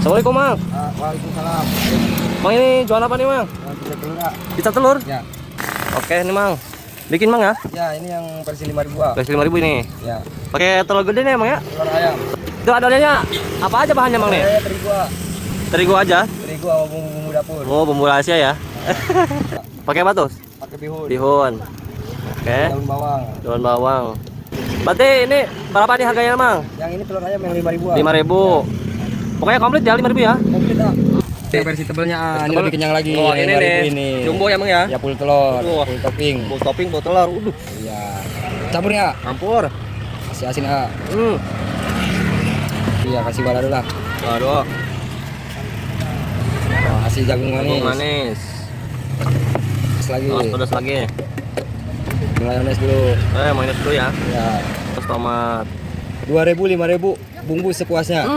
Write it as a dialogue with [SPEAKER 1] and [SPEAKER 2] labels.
[SPEAKER 1] Assalamualaikum, Mang.
[SPEAKER 2] Waalaikumsalam.
[SPEAKER 1] Mang, ini jual apa nih, Mang?
[SPEAKER 2] Pizza telur, Kak.
[SPEAKER 1] Pizza telur?
[SPEAKER 2] Ya.
[SPEAKER 1] Oke, ini, Mang. Bikin, Mang, ya?
[SPEAKER 2] Ya, ini yang versi 5.000, ah.
[SPEAKER 1] Versi 5.000 ini.
[SPEAKER 2] Ya.
[SPEAKER 1] Pakai telur gede nih, Mang, ya?
[SPEAKER 2] Telur ayam.
[SPEAKER 1] Itu adonannya apa aja bahannya, Mang, nih?
[SPEAKER 2] Terigu, ah.
[SPEAKER 1] Terigu aja.
[SPEAKER 2] Terigu sama bumbu-bumbu dapur.
[SPEAKER 1] Oh, bumbu rahasia ya. Pakai apa tuh?
[SPEAKER 2] Pakai bihun.
[SPEAKER 1] Bihun. Oke.
[SPEAKER 2] Daun bawang.
[SPEAKER 1] Daun bawang. Berarti ini berapa nih harganya, Mang?
[SPEAKER 2] Yang ini telur ayam yang 5.000, ah.
[SPEAKER 1] 5.000. Pokoknya komplit ya 5.000 ya.
[SPEAKER 2] Komplit, ah. Yang versi tebelnya, ah. Ini lebih kenyang lagi.
[SPEAKER 1] Oh,
[SPEAKER 2] yang
[SPEAKER 1] ini
[SPEAKER 2] 5.000
[SPEAKER 1] nih.
[SPEAKER 2] ini.
[SPEAKER 1] Jumbo ya, Mang, ya?
[SPEAKER 2] Ya, full telur,
[SPEAKER 1] Wah.
[SPEAKER 2] full topping.
[SPEAKER 1] Full topping, full telur.
[SPEAKER 2] Iya. Campur ya.
[SPEAKER 1] Campur.
[SPEAKER 2] Kasih asin, ah. Iya, kasih balado lah.
[SPEAKER 1] Waduh.
[SPEAKER 2] Kasih jagung manis.
[SPEAKER 1] Jagung manis.
[SPEAKER 2] Terus lagi.
[SPEAKER 1] Pedas lagi.
[SPEAKER 2] Mayones dulu.
[SPEAKER 1] Mayones dulu ya.
[SPEAKER 2] Ya.
[SPEAKER 1] Terus tomat.
[SPEAKER 2] 2.000, 5.000, bumbu sepuasnya.